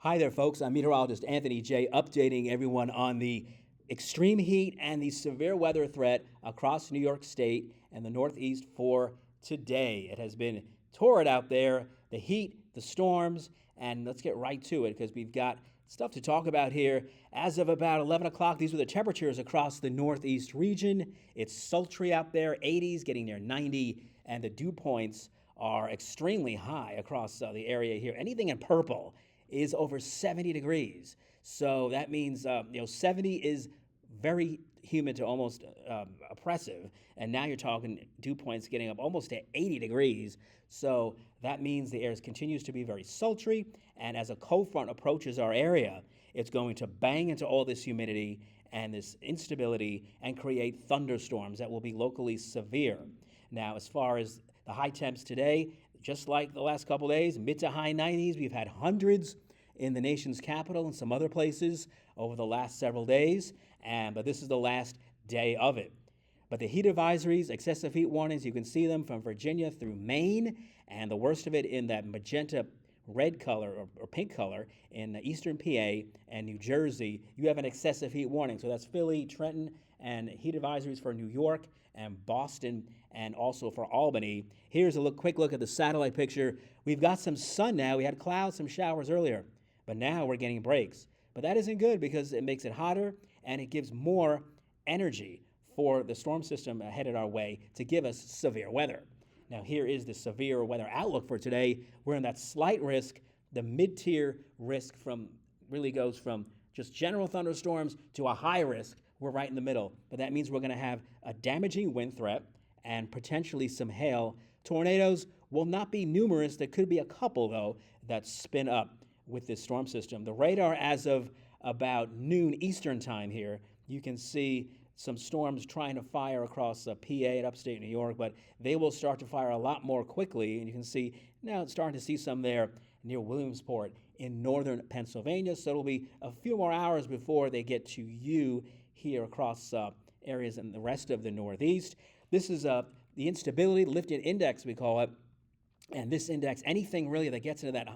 Hi there, folks. I'm meteorologist Anthony J. updating everyone on the extreme heat and the severe weather threat across New York State and the Northeast for today. It has been torrid out there, the heat, the storms, and let's get right to it because we've got stuff to talk about here. As of about 11 o'clock, these are the temperatures across the Northeast region. It's sultry out there, 80s, getting near 90, and the dew points are extremely high across the area here. Anything in purple is over 70 degrees. So that means, 70 is very humid to almost oppressive. And now you're talking dew points getting up almost to 80 degrees. So that means the air continues to be very sultry. And as a cold front approaches our area, it's going to bang into all this humidity and this instability and create thunderstorms that will be locally severe. Now, as far as the high temps today, just like the last couple days, mid to high 90s. We've had hundreds in the nation's capital and some other places over the last several days, but this is the last day of it. But the heat advisories, excessive heat warnings, you can see them from Virginia through Maine, and the worst of it in that magenta red color or pink color in eastern PA and New Jersey. You have an excessive heat warning. So that's Philly, Trenton, and heat advisories for New York and Boston and also for Albany. Here's a quick look at the satellite picture. We've got some sun now. We had clouds, some showers earlier, but now we're getting breaks. But that isn't good because it makes it hotter and it gives more energy for the storm system headed our way to give us severe weather. Now, here is the severe weather outlook for today. We're in that slight risk. The mid-tier risk really goes from just general thunderstorms to a high risk. We're right in the middle. But that means we're going to have a damaging wind threat and potentially some hail. Tornadoes will not be numerous. There could be a couple, though, that spin up with this storm system. The radar, as of about noon Eastern time here, you can see some storms trying to fire across PA and upstate New York, but they will start to fire a lot more quickly. And you can see now it's starting to see some there near Williamsport in northern Pennsylvania. So it'll be a few more hours before they get to you here across areas in the rest of the Northeast. This is the instability lifted index, we call it. And this index, anything really that gets into that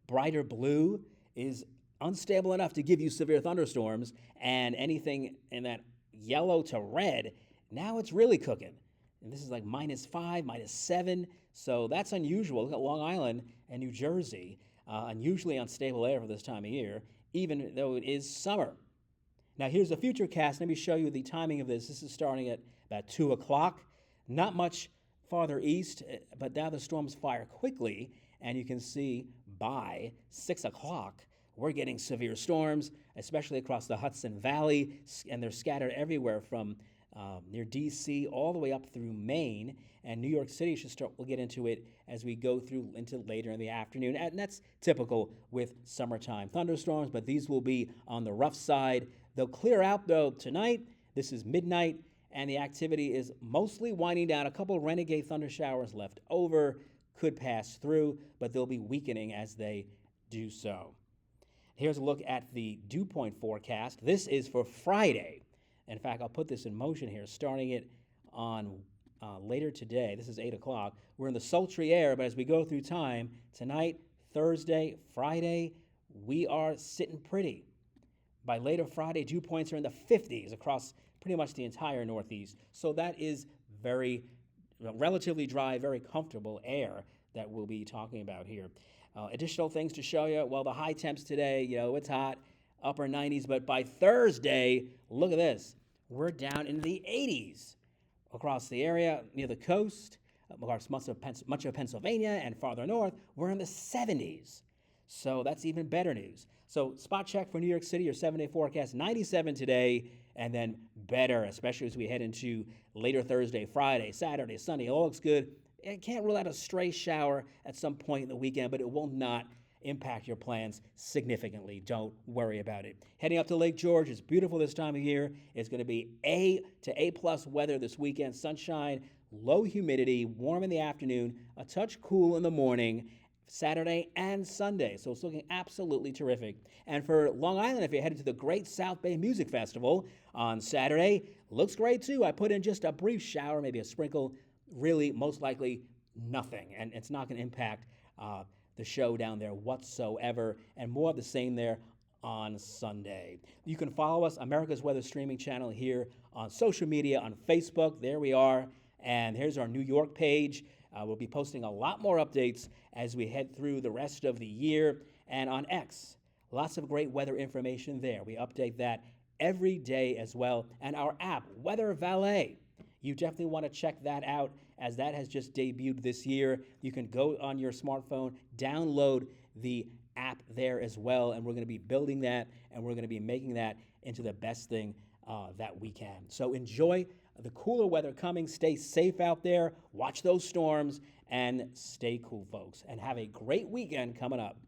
brighter blue is unstable enough to give you severe thunderstorms, and anything in that yellow to red, now it's really cooking. And this is like -5, -7. So that's unusual. Look at Long Island and New Jersey. Unusually unstable air for this time of year, even though it is summer. Now here's the future cast. Let me show you the timing of this. This is starting at about 2 o'clock. Not much farther east, but now the storms fire quickly. And you can see by 6 o'clock, we're getting severe storms, especially across the Hudson Valley, and they're scattered everywhere from near D.C. all the way up through Maine. And New York City we'll get into it as we go through into later in the afternoon. And that's typical with summertime thunderstorms, but these will be on the rough side. They'll clear out, though, tonight. This is midnight, and the activity is mostly winding down. A couple of renegade thunder showers left over could pass through, but they'll be weakening as they do so. Here's a look at the dew point forecast. This is for Friday. In fact, I'll put this in motion here, starting it on later today. This is 8 o'clock. We're in the sultry air, but as we go through time, tonight, Thursday, Friday, we are sitting pretty. By later Friday, dew points are in the 50s across pretty much the entire Northeast. So that is very relatively dry, very comfortable air that we'll be talking about here. Additional things to show you. Well, the high temps today, it's hot, upper 90s, but by Thursday, look at this. We're down in the 80s across the area near the coast, across much of Pennsylvania and farther north. We're in the 70s. So that's even better news. So spot check for New York City, your 7-day forecast, 97 today, and then better, especially as we head into later Thursday, Friday, Saturday, Sunday. It all looks good. I can't rule out a stray shower at some point in the weekend, but it will not impact your plans significantly. Don't worry about it. Heading up to Lake George, it's beautiful this time of year. It's going to be A to A+ weather this weekend. Sunshine, low humidity, warm in the afternoon, a touch cool in the morning, Saturday and Sunday. So it's looking absolutely terrific. And for Long Island, if you're headed to the Great South Bay Music Festival on Saturday, looks great too. I put in just a brief shower, maybe a sprinkle, really most likely nothing. And it's not going to impact the show down there whatsoever, and more of the same there on Sunday. You can follow us, America's Weather Streaming Channel, here on social media, on Facebook. There we are. And here's our New York page. We'll be posting a lot more updates as we head through the rest of the year. And on X, lots of great weather information there. We update that every day as well. And our app, Weather Valet. You definitely want to check that out, as that has just debuted this year. You can go on your smartphone, download the app there as well, and we're going to be building that, and we're going to be making that into the best thing that we can. So enjoy the cooler weather coming. Stay safe out there, watch those storms, and stay cool, folks. And have a great weekend coming up.